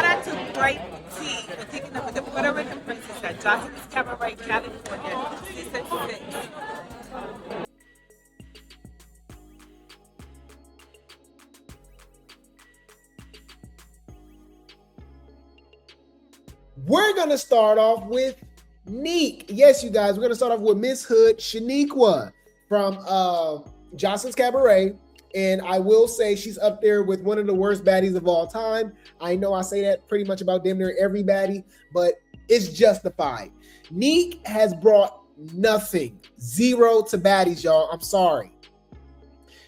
Shout out to Grape Tea for picking up with the Puerto Rican princess at Johnson's Cabaret, California, season 6. We're going to start off with Neek. Yes, you guys, we're going to start off with Miss Hood Shaniqua from Johnson's Cabaret. And I will say she's up there with one of the worst baddies of all time. I know I say that pretty much about damn near every baddie, but it's justified. Neek has brought nothing, zero to baddies, y'all. I'm sorry.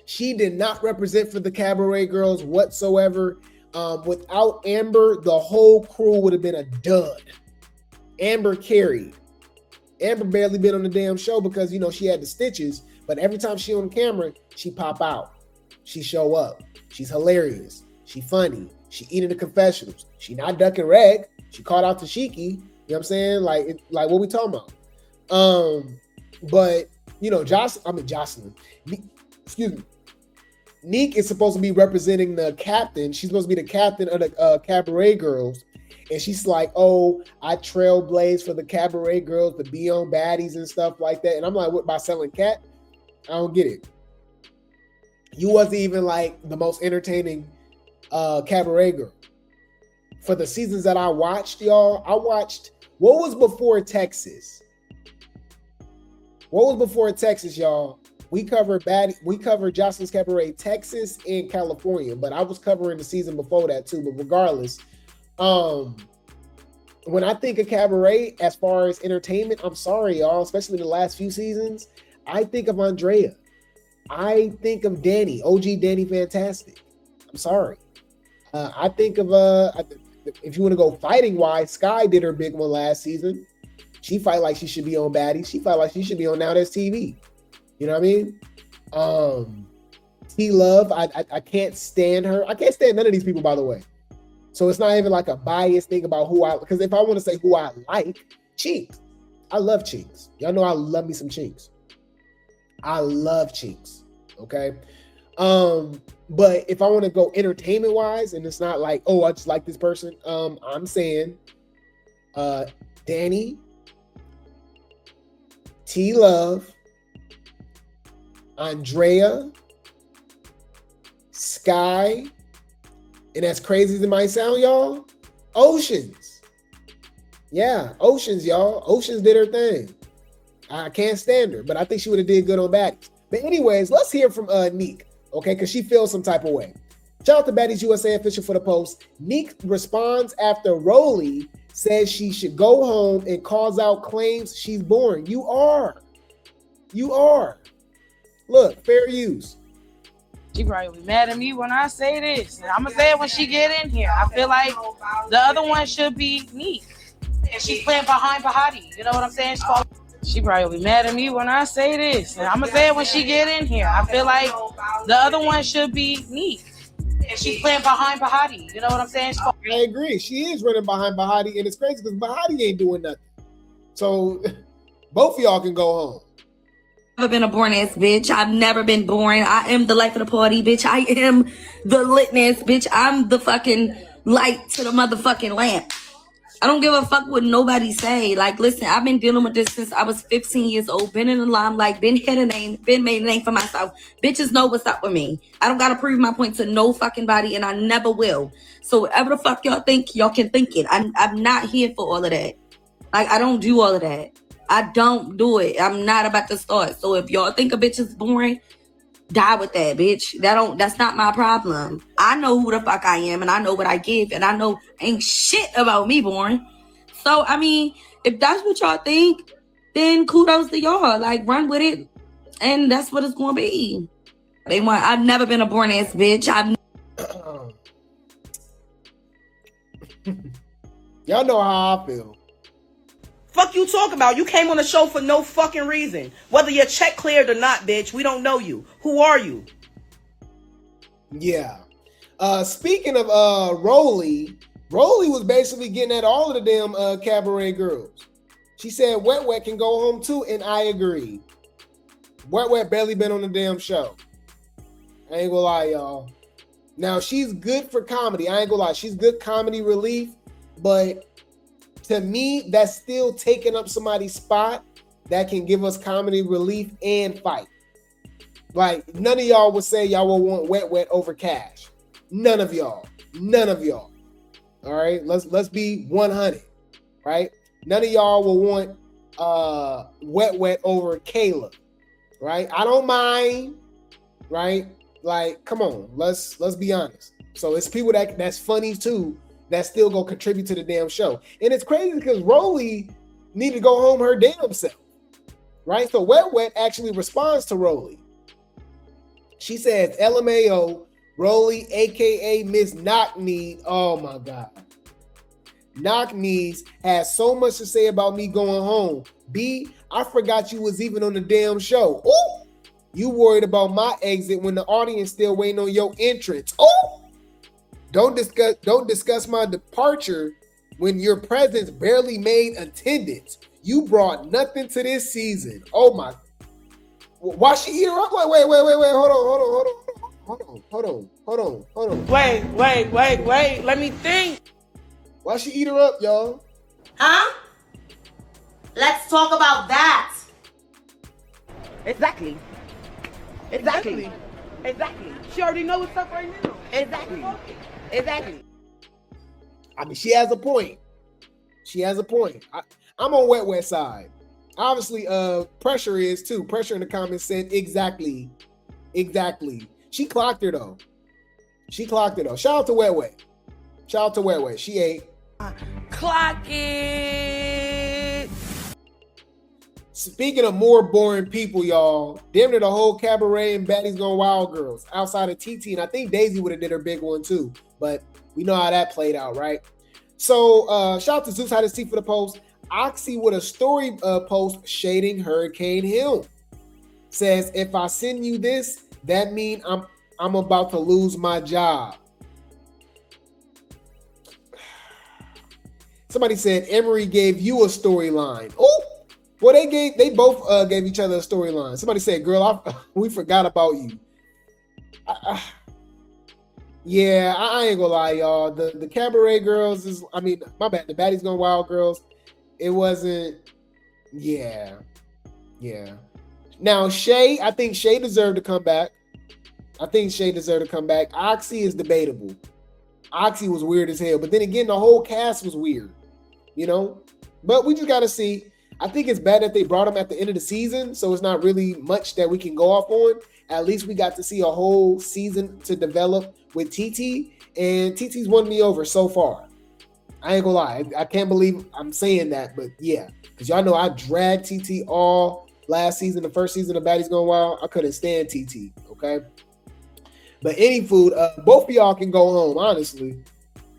She did not represent for the Cabaret girls whatsoever. Without Amber, the whole crew would have been a dud. Amber carried. Amber barely been on the damn show because, you know, she had the stitches, but every time she on camera, she pop out. She show up. She's hilarious. She funny. She eating the confessionals. She not ducking reg. She called out Tashiki. You know what I'm saying? Like what we talking about? But, you know, Jocelyn. Excuse me. Neek is supposed to be representing the captain. She's supposed to be the captain of the Cabaret girls. And she's like, oh, I trailblazed for the Cabaret girls to be on baddies and stuff like that. And I'm like, what, by selling cat? I don't get it. You wasn't even like the most entertaining Cabaret girl. For the seasons that I watched, y'all, I watched, what was before Texas? What was before Texas, y'all? We covered Jocelyn's Cabaret, Texas and California, but I was covering the season before that too. But regardless, when I think of Cabaret as far as entertainment, I'm sorry, y'all, especially in the last few seasons, I think of Andrea. I think of Danny, OG Danny Fantastic. I'm sorry. I think of, if you want to go fighting wise, Sky did her big one last season. She fight like she should be on Baddies. She fight like she should be on Now That's TV. You know what I mean? T-Love, I can't stand her. I can't stand none of these people, by the way. So it's not even like a biased thing about because if I want to say who I like, Chinks. I love Chinks. Y'all know I love me some Chinks. I love Chinks. Okay? But if I want to go entertainment-wise, and it's not like, oh, I just like this person, I'm saying Danny, T-Love, Andrea, Sky, and as crazy as it might sound, y'all, Oceans. Yeah, Oceans, y'all. Oceans did her thing. I can't stand her, but I think she would have did good on Baddies. But anyways, let's hear from Neek, okay, because she feels some type of way. Shout out to Baddies USA official for the post. Neek responds after Rolly says she should go home and calls out claims she's boring. You are. Look, fair use. She probably will be mad at me when I say this. And I'm going to say it when she get in here. I feel like the other one should be Neek. And she's playing behind Bahati. You know what I'm saying? She probably will be mad at me when I say this. And I'm going to say it when she get in here. I feel like the other one should be Neek. And she's playing behind Bahati. You know what I'm saying? I agree. She is running behind Bahati. And it's crazy because Bahati ain't doing nothing. So both of y'all can go home. Never been a boring ass bitch. I've never been boring. I am the life of the party, bitch. I am the litness, bitch. I'm the fucking light to the motherfucking lamp. I don't give a fuck what nobody say. Like, listen, I've been dealing with this since I was 15 years old. Been in the limelight, been hit a name, been made a name for myself. Bitches know what's up with me. I don't gotta prove my point to no fucking body, and I never will. So whatever the fuck y'all think, y'all can think it. I'm not here for all of that. Like, I don't do all of that. I don't do it. I'm not about to start. So if y'all think a bitch is boring, die with that, bitch. That's not my problem. I know who the fuck I am, and I know what I give, and I know ain't shit about me boring. So, I mean, if that's what y'all think, then kudos to y'all. Like, run with it, and that's what it's gonna be. I've never been a boring ass bitch. Y'all know how I feel. Fuck you talk about? You came on the show for no fucking reason. Whether your check cleared or not, bitch, we don't know you. Who are you? Yeah. Speaking of Rolly was basically getting at all of the damn Cabaret girls. She said Wet Wet can go home too, and I agree. Wet Wet barely been on the damn show. I ain't gonna lie, y'all. Now, she's good for comedy. I ain't gonna lie. She's good comedy relief. But to me, that's still taking up somebody's spot that can give us comedy relief and fight. Like, none of y'all would say y'all will want Wet over Cash. None of y'all. None of y'all. All right? Let's be 100, right? None of y'all will want Wet over Kayla, right? I don't mind, right? Like, come on, let's be honest. So it's people that's funny too that still gonna contribute to the damn show. And it's crazy because Rolly need to go home her damn self, right? So Wet actually responds to Rolly. She says, LMAO, Rolly, aka Miss Knock Knee. Oh my God. Knock Knees has so much to say about me going home. B, I forgot you was even on the damn show. Ooh, you worried about my exit when the audience still waiting on your entrance. Ooh, don't discuss my departure when your presence barely made attendance. You brought nothing to this season. Oh my. Why she eat her up? Like, wait. Hold on. Wait. Let me think. Why she eat her up, y'all? Huh? Let's talk about that. Exactly. She already knows what's up right now. Exactly. I mean, she has a point. I'm on Wet side. Obviously, pressure is too. Pressure in the comments said exactly. She clocked her though. Shout out to Wet. She ate. Clock it. Speaking of more boring people, y'all, damn near the whole cabaret and Baddies Gone Wild girls outside of TT, and I think Daisy would have did her big one too, but we know how that played out, right? So shout out to Zeus had his tea for the post. Oxy with a story post shading Hurricane Hill. Says, if I send you this, that mean I'm about to lose my job. Somebody said Emery gave you a storyline. Oh, well, they both gave each other a storyline. Somebody said, girl, we forgot about you. Yeah, I ain't gonna lie, y'all. The cabaret girls is, I mean, my bad. The Baddies Gone Wild girls, it wasn't. Yeah. Now Shay, I think Shay deserved to come back. Oxy is debatable. Oxy was weird as hell, but then again, the whole cast was weird, you know. But we just gotta see. I think it's bad that they brought him at the end of the season, so it's not really much that we can go off on. At least we got to see a whole season to develop with TT, and TT's won me over so far. I ain't gonna lie. I can't believe I'm saying that, but yeah, because y'all know I dragged TT all last season, the first season of Baddies Gone Wild. I couldn't stand TT, okay? But any food, both of y'all can go home, honestly.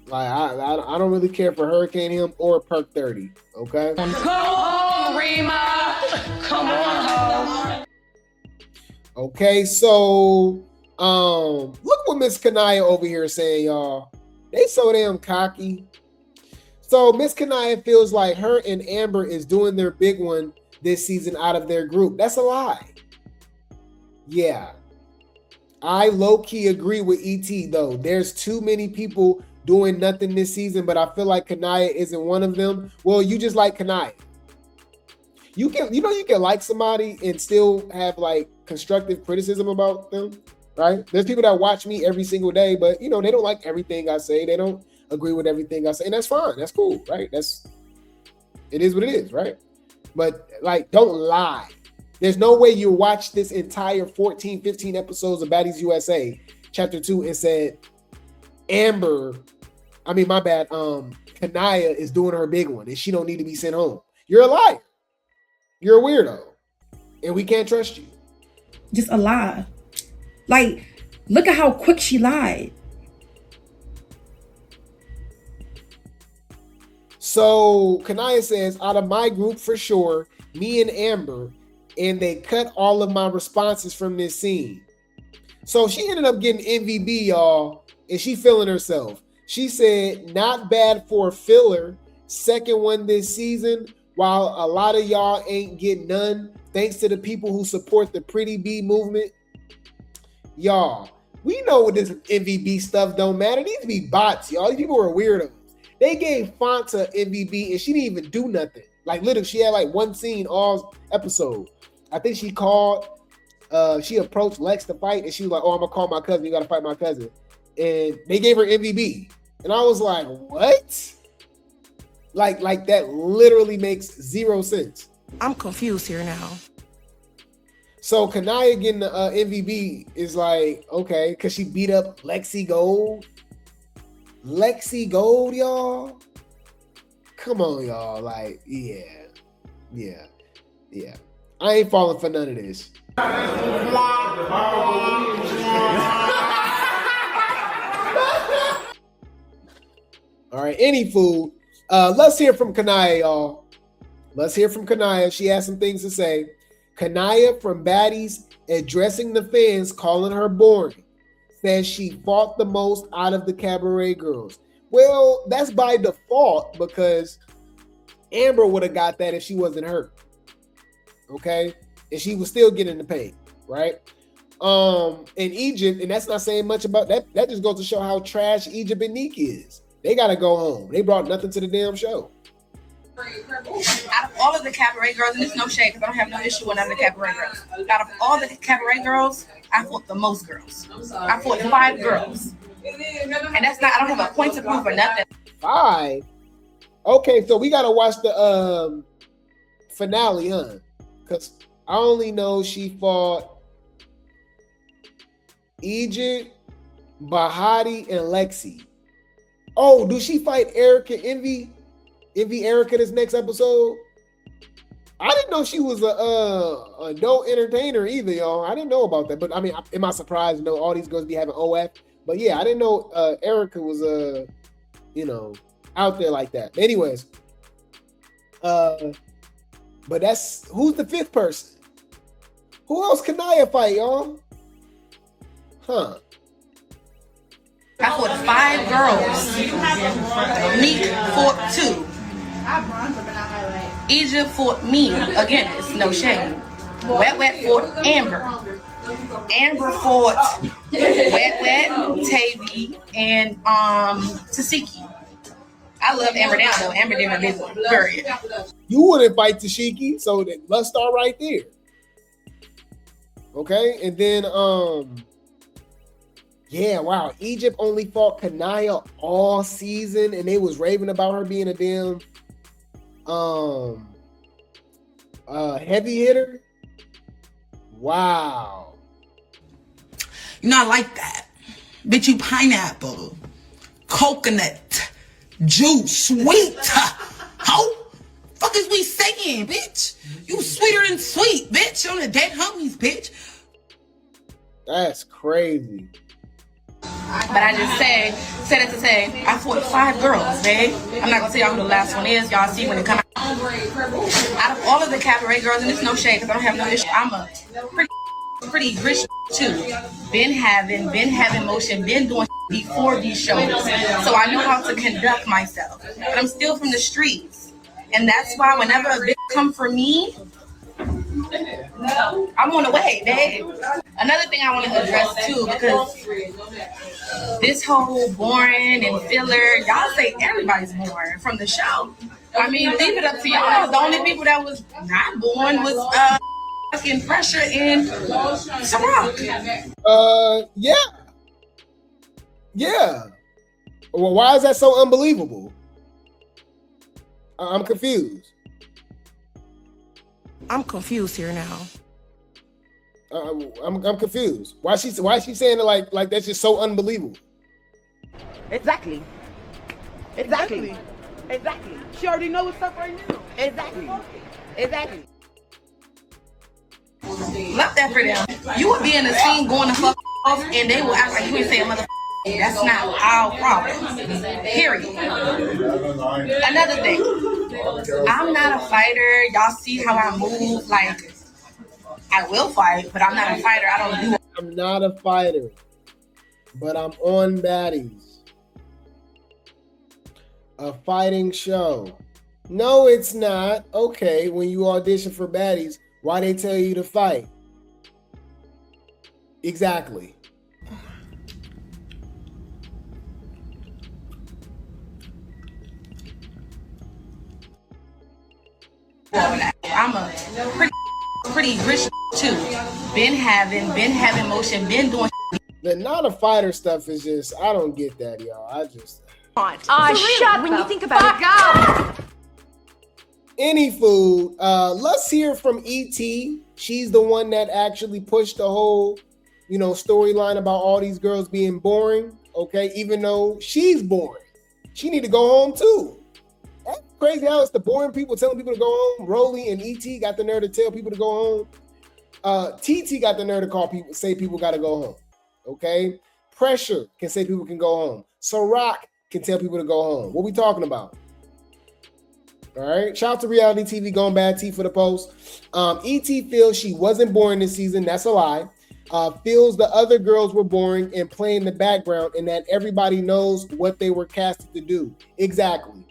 Like, I don't really care for Hurricane Him or Perk 30, okay? Come on, Rima. Come on. Okay, so look what Miss Kanaya over here is saying, y'all. They so damn cocky. So Miss Kanaya feels like her and Amber is doing their big one this season out of their group. That's a lie. Yeah. I low-key agree with ET though. There's too many people doing nothing this season, but I feel like Kanaya isn't one of them. Well, you just like Kanaya. You can like somebody and still have like constructive criticism about them, right? There's people that watch me every single day, but they don't like everything I say. They don't agree with everything I say, and that's fine. That's cool, right? It is what it is, right? But like, don't lie. There's no way you watch this entire 14, 15 episodes of Baddies USA, Chapter 2, and said, Kanaya is doing her big one, and she don't need to be sent home. You're a liar. You're a weirdo, and we can't trust you. Just a lie. Like, look at how quick she lied. So Kanaya says, out of my group for sure, me and Amber, and they cut all of my responses from this scene. So she ended up getting MVP, y'all, and she feeling herself. She said, not bad for a filler, second one this season, while a lot of y'all ain't getting none, thanks to the people who support the Pretty B movement. Y'all, We know what this MVB stuff don't matter. These be bots, y'all. These people are weirdos. They gave Fanta MVB and she didn't even do nothing. Like literally, she had like one scene all episode. I think she called, she approached Lex to fight and she was like, oh, I'm gonna call my cousin. You gotta fight my cousin. And they gave her MVB. And I was like, what? Like that literally makes zero sense. I'm confused here now. So Kanaya getting the MVB is like, okay, because she beat up Lexi Gold. Lexi Gold, y'all. Come on, y'all. Like, yeah. I ain't falling for none of this. All right, any food. Let's hear from Kanaya, y'all. Let's hear from Kanaya. She has some things to say. Kanaya from Baddies addressing the fans, calling her boring. Says she fought the most out of the cabaret girls. Well, that's by default because Amber would have got that if she wasn't hurt. Okay? And she was still getting the pain, right? In Egypt, and that's not saying much about that. That just goes to show how trash Egypt and Nick is. They gotta go home. They brought nothing to the damn show. Out of all of the cabaret girls, and it's no shade because I don't have no issue with none of the cabaret girls. Out of all the cabaret girls, I fought the most girls. I fought 5 girls. And that's not, I don't have a point to prove or nothing. 5? Okay, so we gotta watch the finale, huh? Because I only know she fought Egypt, Bahati, and Lexi. Oh, do she fight Erica Envy? Envy Erica this next episode? I didn't know she was a adult entertainer either, y'all. I didn't know about that. But I mean, am I surprised to know all these girls be having OF? But yeah, I didn't know Erica was out there like that. Anyways, but that's who's the 5th person? Who else can I fight, y'all? Huh? I fought 5 girls. Meek fought 2. Egypt fought me. Again, it's no shame. Wet fought Amber. Amber fought Wet, Tavii, and Tasiki. I love Amber down though. Amber did my business. Period. You wouldn't fight Tashiki, so let's start right there. Okay, and then yeah, wow. Egypt only fought Kanaya all season, and they was raving about her being a damn heavy hitter. Wow. You're not like that. Bitch, you pineapple, coconut, juice, sweet. How? Fuck is we saying, bitch? You sweeter than sweet, bitch. On the dead homies, bitch. That's crazy. But I just said it to say, I fought 5 girls, babe. I'm not gonna tell y'all who the last one is. Y'all see when it come out. Out of all of the cabaret girls, and it's no shade because I don't have no issue. I'm a pretty rich too. Been having motion, been doing before these shows. So I know how to conduct myself. But I'm still from the streets. And that's why whenever a bitch come for me, I'm on the way, babe. Another thing I want to address too, because this whole boring and filler, y'all say everybody's boring from the show. I mean, leave it up to y'all. The only people that was not boring was fucking Pressure and Ciroc. Yeah. Well, why is that so unbelievable? I'm confused. I'm confused here now. I'm confused. Why she saying it like that's just so unbelievable? Exactly. She already knows what's up right now. Exactly. Love that for them. You would be in a scene going to fuck off and they will act like you ain't say a motherfucker. That's not our problem. Period. Another thing. I'm not a fighter. Y'all see how I move. Like, I will fight, but I'm not a fighter. I don't do. I'm not a fighter, but I'm on Baddies. A fighting show. No, it's not. Okay, when you audition for Baddies, why they tell you to fight? Exactly. I'm a pretty rich too. Been having motion, been doing. The not a fighter stuff is just, I don't get that, y'all. I just. Shut when you think about it. Any food. Let's hear from E.T. She's the one that actually pushed the whole, storyline about all these girls being boring. Okay, even though she's boring, she need to go home too. That's crazy how it's the boring people telling people to go home. Rolly and E.T. got the nerve to tell people to go home. TT got the nerve to call people, say people got to go home. Okay, Pressure can say people can go home. Ciroc can tell people to go home. What we talking about? All right. Shout out to Reality TV, Gone Bad T for the post. E.T. feels she wasn't boring this season. That's a lie. Feels the other girls were boring and playing the background and that everybody knows what they were casted to do. Exactly.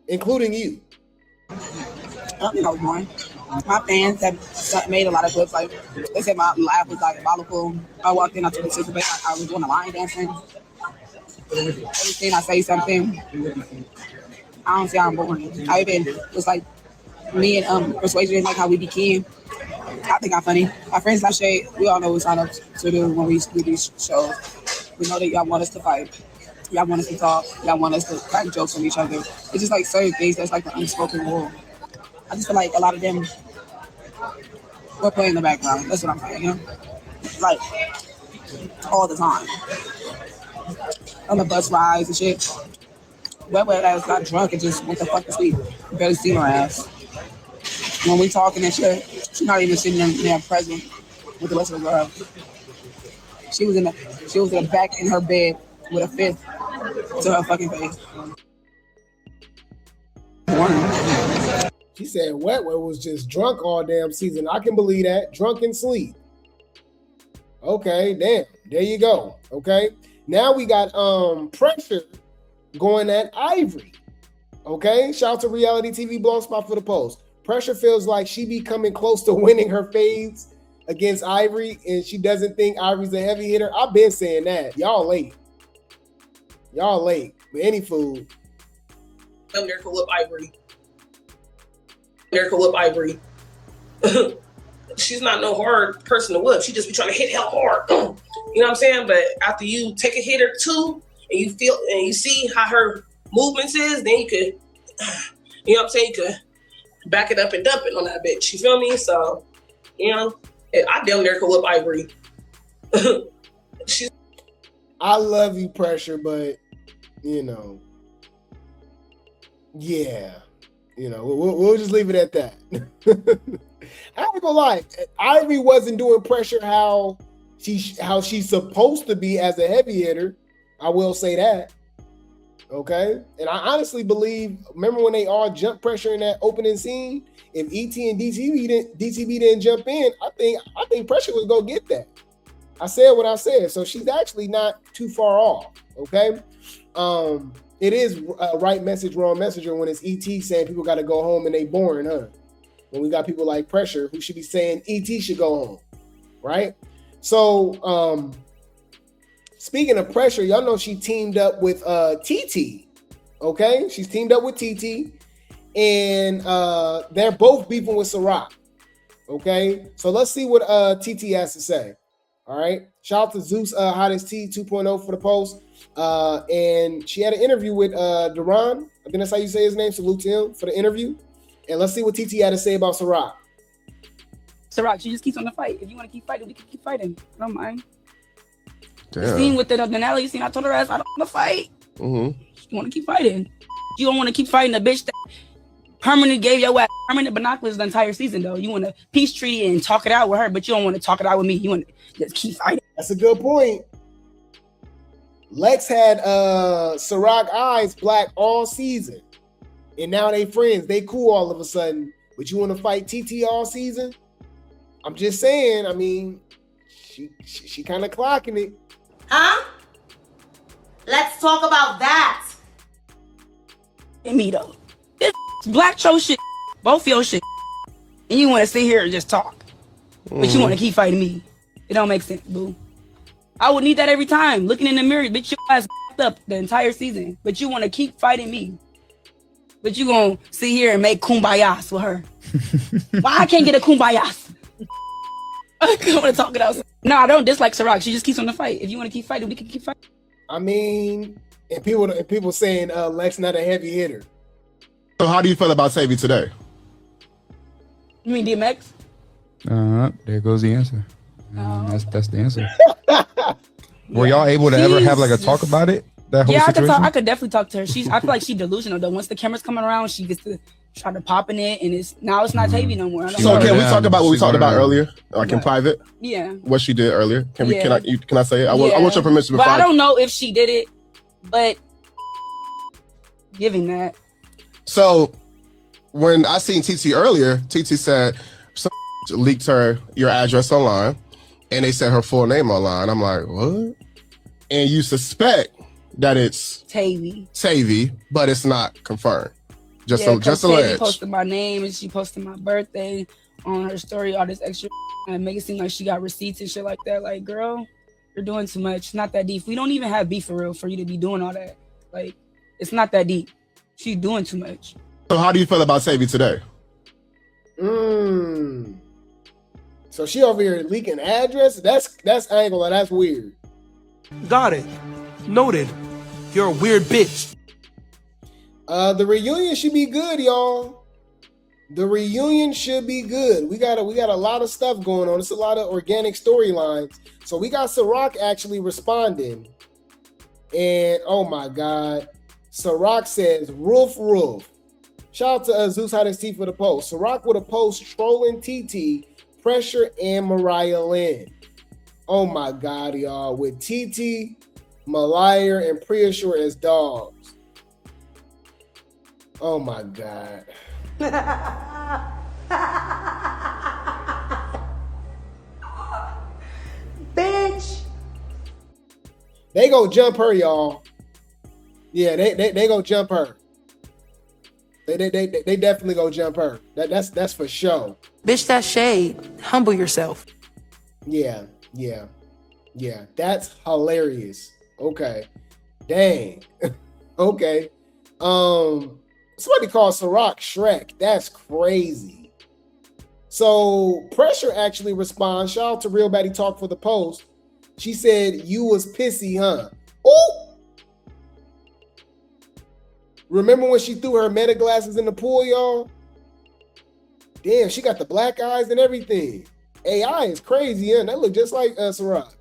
Including you. I don't think I was boring. My fans have made a lot of clips. Like, they said my laugh was diabolical. I walked in, I took a picture, I was doing a line dancing. Every time I say something, I don't see how I'm boring. I even was like me and Persuasion, like how we be keying. I think I'm funny. My friends like shade. We all know what we sign up to do when we do these shows. We know that y'all want us to fight. Y'all want us to talk. Y'all want us to crack jokes on each other. It's just like certain things that's like the unspoken rule. I just feel like a lot of them were playing in the background. That's what I'm saying, Like, all the time. On the bus rides and shit. Wet ass got drunk and just went the fuck to sleep. Barely seen her ass. When we talking and shit, she's not even sitting there present with the rest of the girls. She was in the back in her bed with a fifth to her fucking face. She said Wet was just drunk all damn season. I can believe that. Drunk and sleep. Okay, damn. There you go. Okay. Now we got Pressure going at Ivori. Okay. Shout out to Reality TV Blog Spot for the post. Pressure feels like she be coming close to winning her fades against Ivori, and she doesn't think Ivori's a heavy hitter. I've been saying that. Y'all late. But any food. Lyrical Whip Ivori. She's not no hard person to whip. She just be trying to hit hell hard. You know what I'm saying? But after you take a hit or two and you feel and you see how her movements is, then you could, you know what I'm saying? You could back it up and dump it on that bitch. You feel me? So, I damn near could whip Ivori. I love you, Pressure, but yeah. We'll just leave it at that. I ain't gonna lie. Ivori wasn't doing Pressure how she's supposed to be as a heavy hitter. I will say that. Okay. And I honestly believe, remember when they all jumped Pressure in that opening scene? If ET and DTB didn't jump in, I think Pressure was gonna get that. I said what I said. So she's actually not too far off. Okay. It is a right message, wrong messenger when it's ET saying people got to go home and they boring, huh? When we got people like Pressure who should be saying ET should go home, right? So, speaking of Pressure, y'all know she teamed up with TT, okay? She's teamed up with TT, and they're both beefing with Ciroc, okay? So let's see what TT has to say, all right? Shout out to Zeus Hottest T 2.0 for the post. And she had an interview with Duran. I think that's how you say his name. Salute to him for the interview. And let's see what TT had to say about Ciroc. Ciroc, she just keeps on the fight. If you want to keep fighting, we can keep fighting. I don't mind. Damn. You seen with the Denali, you seen I told her ass I don't want to fight. Mm-hmm. You want to keep fighting. You don't want to keep fighting a bitch that permanently gave your ass permanent binoculars the entire season, though. You want to peace treaty and talk it out with her, but you don't want to talk it out with me. You want to just keep fighting. That's a good point. Lex had Ciroc eyes black all season, and now they friends. They cool all of a sudden. But you want to fight TT all season? I'm just saying. I mean, she kind of clocking it. Huh? Let's talk about that. And me though, this black show shit, both your shit, and you want to sit here and just talk, but you want to keep fighting me. It don't make sense, boo. I would need that every time. Looking in the mirror, bitch, your ass up the entire season, but you want to keep fighting me. But you gonna sit here and make kumbayas with her. Why I can't get a kumbayas? I want to talk it out. No, I don't dislike Ciroc. She just keeps on the fight. If you want to keep fighting, we can keep fighting. I mean, and people saying Lex not a heavy hitter. So how do you feel about Tavii today? You mean DMX? There goes the answer. That's the answer. Were y'all able to ever have like a talk about it? That whole situation? I could definitely talk to her. I feel like she's delusional though. Once the camera's coming around, she gets to try to pop in it, and it's not Tavii no more. So can we talk about what we talked about earlier, like in private? Yeah. What she did earlier? Can I say it? I want your permission. But I don't know if she did it, but giving that. So when I seen TT earlier, TT said some leaked your address online, and they said her full name online. I'm like, what? And you suspect that it's Tavii, but it's not confirmed. Just alleged. Tavii posted my name and she posted my birthday on her story, all this extra, and make it seem like she got receipts and shit like that. Like, girl, you're doing too much. It's not that deep. We don't even have beef for real for you to be doing all that. Like, it's not that deep. She's doing too much. So how do you feel about Tavii today? So she over here leaking address? That's angle. That's weird. Got it. Noted. You're a weird bitch. The reunion should be good, y'all. The reunion should be good. We got a lot of stuff going on. It's a lot of organic storylines. So we got Ciroc actually responding. And oh my God. Ciroc says, roof. Shout out to Zeus had his teeth for the post. Ciroc with a post trolling TT, Pressure, and Mariah Lynn. Oh my God, y'all. With TT, Malire, and Preassure as dogs. Oh my God. Bitch. They go jump her, y'all. Yeah, they go jump her. They definitely go jump her. That's for sure. Bitch, that's shade. Humble yourself. Yeah. That's hilarious. Okay. Dang. Okay. Somebody called Ciroc Shrek. That's crazy. So Pressure actually responds. Shout out to Real Baddie Talk for the post. She said, you was pissy, huh? Oh! Remember when she threw her meta glasses in the pool, y'all? Damn, she got the black eyes and everything. AI is crazy, huh? That look just like Ciroc.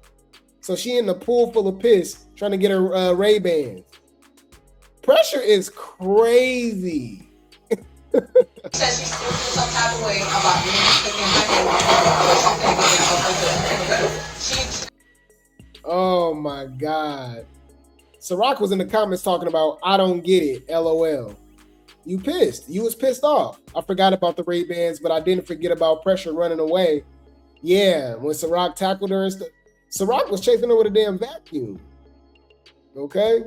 So she in the pool full of piss trying to get her Ray-Bans. Pressure is crazy. Said she still feels some type of way about me sticking Oh my God. Ciroc was in the comments talking about, I don't get it, LOL. You pissed. You was pissed off. I forgot about the Ray-Bans, but I didn't forget about Pressure running away. Yeah, when Ciroc tackled her and stuff. Ciroc was chasing her with a damn vacuum. Okay?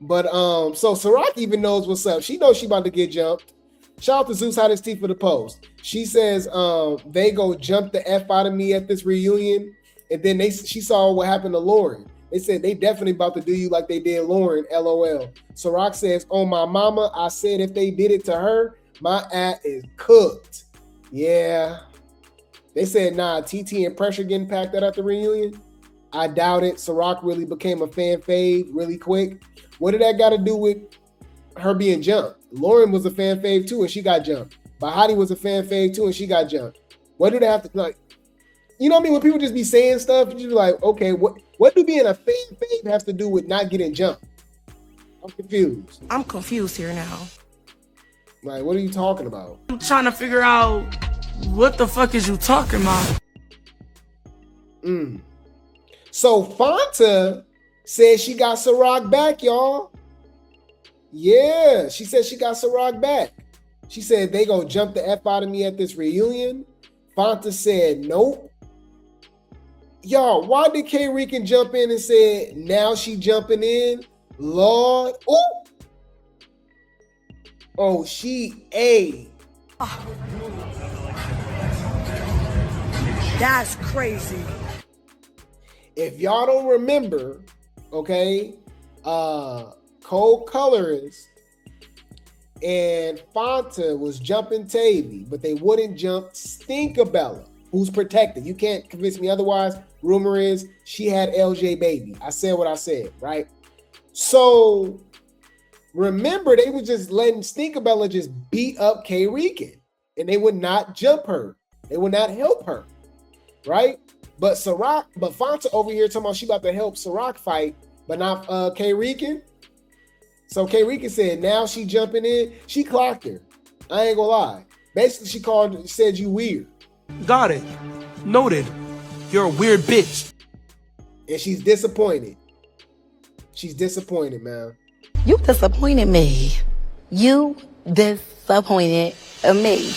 But so Ciroc even knows what's up. She knows she about to get jumped. Shout out to Zeus had his teeth for the post. She says they go jump the F out of me at this reunion. And then she saw what happened to Lauren. They said they definitely about to do you like they did Lauren, LOL. Ciroc says, oh my mama, I said if they did it to her, my ass is cooked. Yeah. They said, nah, TT and Pressure getting packed out at the reunion. I doubt it. Ciroc really became a fan fave really quick. What did that got to do with her being jumped? Lauren was a fan fave too, and she got jumped. Bahati was a fan fave too, and she got jumped. What do they have to, like, you know what I mean? When people just be saying stuff, you just be like, okay, what do being a fan fave have to do with not getting jumped? I'm confused. I'm confused here now. Like, what are you talking about? I'm trying to figure out what the fuck is you talking about? So Fanta said she got Ciroc back, y'all. Yeah, she said she got Ciroc back. She said they gonna jump the F out of me at this reunion. Fanta said nope. Y'all, why did K Rican jump in and said now she jumping in? Lord, oh, she A. That's crazy. If y'all don't remember, okay, Cold Colorist and Fanta was jumping Tavii, but they wouldn't jump Stinkabella, who's protected. You can't convince me otherwise. Rumor is she had LJ baby. I said what I said, right? So remember, they were just letting Stinkabella just beat up K Rican, and they would not jump her. They would not help her, right? But Fanta over here talking about she about to help Ciroc fight, but not K Rican. So K Rican said now she jumping in. She clocked her. I ain't gonna lie. Basically, she said you weird. Got it. Noted. You're a weird bitch. And she's disappointed. She's disappointed, man. You disappointed me. You disappointed me.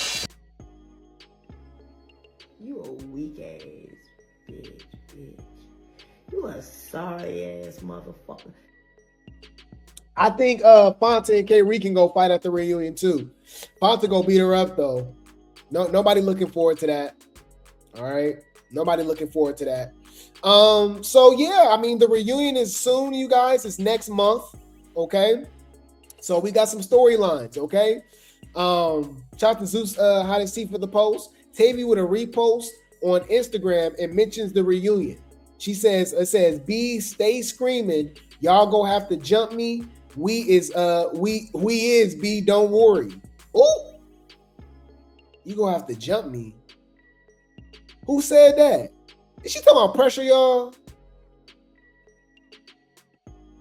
You a weak ass bitch. You a sorry ass motherfucker. I think Fanta and K Rican go fight at the reunion too. Fanta go beat her up though. No, nobody looking forward to that. All right, nobody looking forward to that. So yeah, I mean the reunion is soon, you guys. It's next month. Okay, so we got some storylines. Okay, shout out to Zeus how to see for the post. Tavii with a repost on Instagram and mentions the reunion. She says, it says, B, stay screaming. Y'all gonna have to jump me. We is B, don't worry. Oh, you gonna have to jump me. Who said that? Is she talking about pressure, y'all?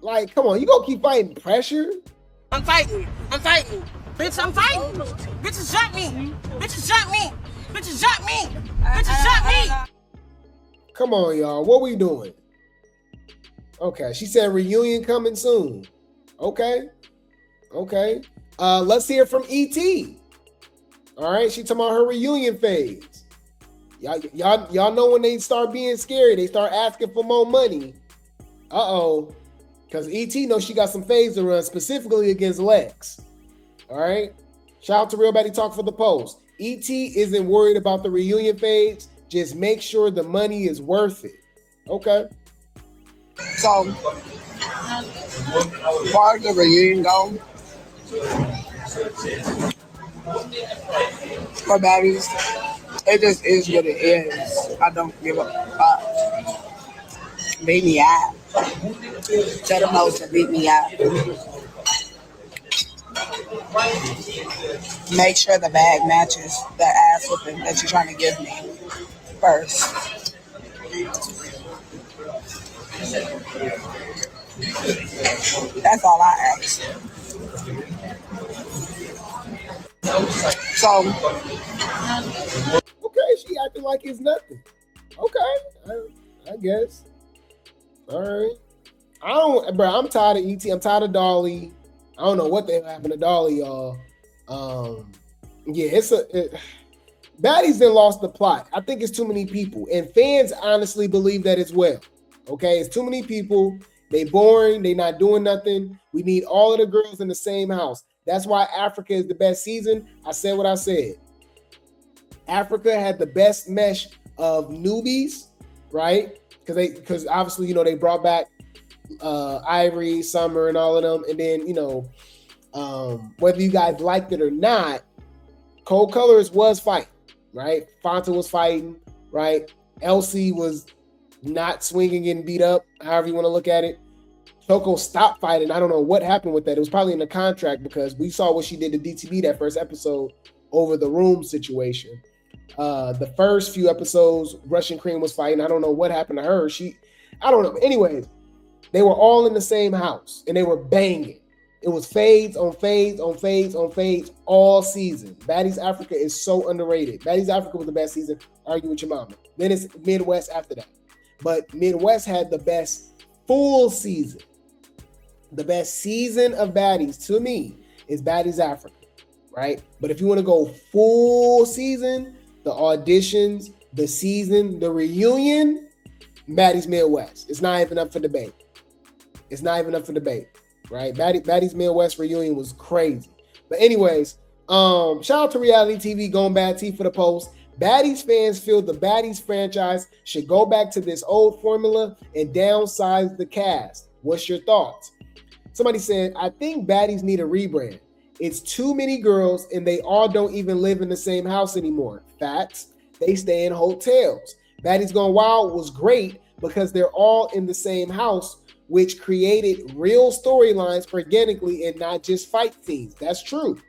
Like, come on, you gonna keep fighting pressure? I'm fighting. Bitch, I'm fighting. Bitches jump me. Bitches jump me. Bitches jump me. Bitches jump me. Come on, y'all. What we doing? Okay, she said reunion coming soon. Okay. Let's hear from E.T. All right, she talking about her reunion phase. Y'all know when they start being scary, they start asking for more money. Uh-oh. Because E.T. knows she got some phase to run, specifically against Lex. All right. Shout out to Real Baddie Talk for the post. E.T. isn't worried about the reunion phase. Just make sure the money is worth it. Okay. So, far as the reunion go, for Baddies, it just is what it is. I don't give a fuck. Beat me out. Tell them hoes to beat me out. Make sure the bag matches the ass whooping that you're trying to give me first. That's all I ask. So, okay, she acting like it's nothing. Okay, I guess. All right. I'm tired of ET. I'm tired of Dolly. I don't know what the hell happened to Dolly, y'all. Yeah, Baddies then lost the plot. I think it's too many people, and fans honestly believe that as well. Okay, it's too many people. They boring. They not doing nothing. We need all of the girls in the same house. That's why Africa is the best season. I said what I said. Africa had the best mesh of newbies, right? Because obviously, you know, they brought back Ivori, Summer, and all of them. And then, you know, whether you guys liked it or not, Cold Colors was fighting, right? Fanta was fighting, right? Elsie was not swinging, getting beat up, however you want to look at it. Choco stopped fighting. I don't know what happened with that. It was probably in the contract because we saw what she did to DTB that first episode over the room situation. The first few episodes, Russian Cream was fighting. I don't know what happened to her. I don't know. Anyways, they were all in the same house and they were banging. It was fades on fades on fades on fades all season. Baddies Africa is so underrated. Baddies Africa was the best season. Argue with your mama. Then it's Midwest after that. But Midwest had the best full season. The best season of Baddies to me is Baddies Africa, right? But if you want to go full season, the auditions, the season, the reunion, Baddies Midwest. It's not even up for debate. It's not even up for debate, right? Baddies Midwest reunion was crazy. But anyways, shout out to Reality TV, Going Bad Tea for the post. Baddies fans feel the Baddies franchise should go back to this old formula and downsize the cast. What's your thoughts? Somebody said, I think Baddies need a rebrand. It's too many girls and they all don't even live in the same house anymore. Facts. They stay in hotels. Baddies Gone Wild was great because they're all in the same house, which created real storylines organically and not just fight scenes. That's true.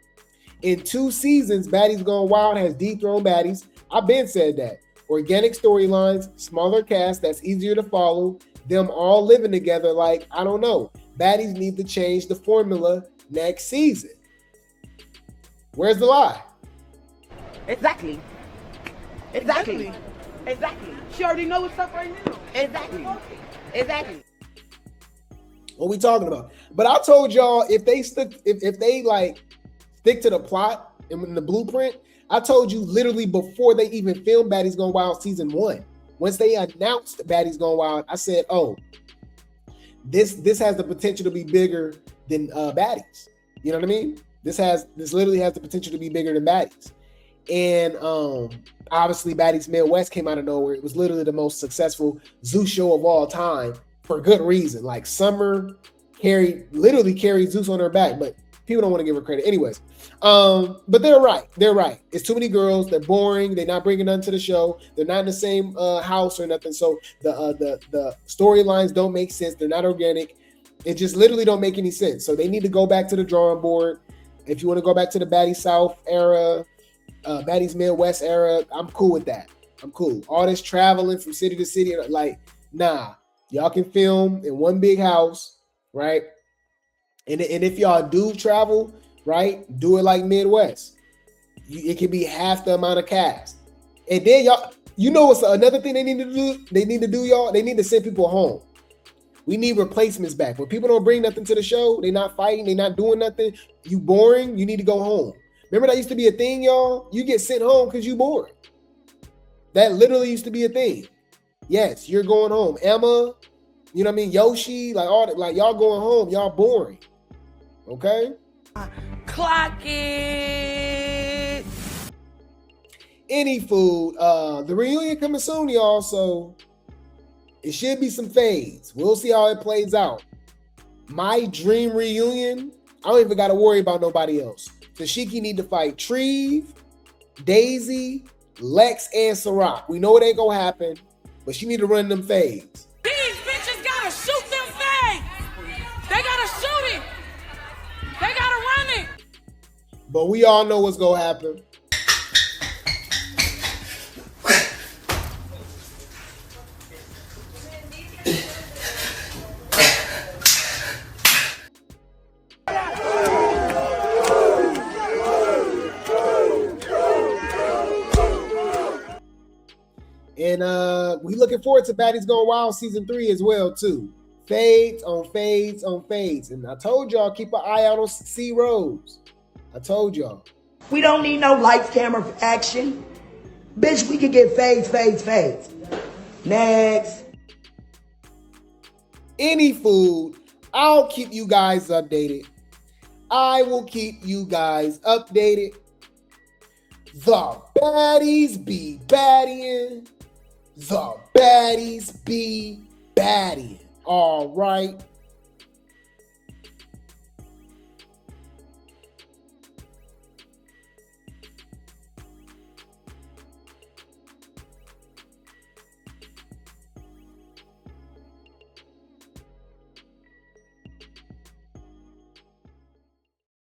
In 2 seasons, Baddies Gone Wild has dethroned baddies. I've been said that. Organic storylines, smaller cast that's easier to follow, them all living together like, I don't know. Baddies need to change the formula next season. Where's the lie? Exactly. She already knows what's up right now. Exactly. What we talking about? But I told y'all if they stick to the plot and in the blueprint, I told you literally before they even filmed Baddies Gone Wild season 1. Once they announced Baddies Gone Wild, I said, "Oh, this has the potential to be bigger than Baddies." You know what I mean? This literally has the potential to be bigger than Baddies. And obviously Baddies Midwest came out of nowhere. It was literally the most successful Zeus show of all time for good reason. Like Summer carried Zeus on her back, but people don't want to give her credit. Anyways, but they're right. It's too many girls. They're boring. They're not bringing none to the show. They're not in the same house or nothing. So the storylines don't make sense. They're not organic. It just literally don't make any sense. So they need to go back to the drawing board. If you want to go back to the Baddies South era, Baddies Midwest era, I'm cool with that. I'm cool. All this traveling from city to city, like, nah. Y'all can film in one big house, right? And if y'all do travel, right, do it like Midwest. It can be half the amount of cast. And then y'all, you know what's another thing they need to do? They need to send people home. We need replacements back. When people don't bring nothing to the show, they're not fighting, they're not doing nothing. You boring, you need to go home. Remember that used to be a thing, y'all? You get sent home because you bored. That literally used to be a thing. Yes, you're going home. Emma, you know what I mean? Yoshi, like all that, like y'all going home, y'all boring. Okay? Clock it. Any food. The reunion coming soon, y'all, so it should be some fades. We'll see how it plays out. My dream reunion, I don't even got to worry about nobody else. Tashiki need to fight Treve, Daisy, Lex, and Ciroc. We know it ain't gonna happen, but she need to run them fades. These bitches gotta shoot them fades. They gotta shoot it. They gotta run it. But we all know what's gonna happen. And we looking forward to Baddies Gone Wild season 3 as well too. Fades on fades on fades. And I told y'all, keep an eye out on C Rose. I told y'all. We don't need no lights, camera, action. Bitch, we can get fades. Next. Any food, I'll keep you guys updated. I will keep you guys updated. The baddies be baddying. The baddies be baddying. All right.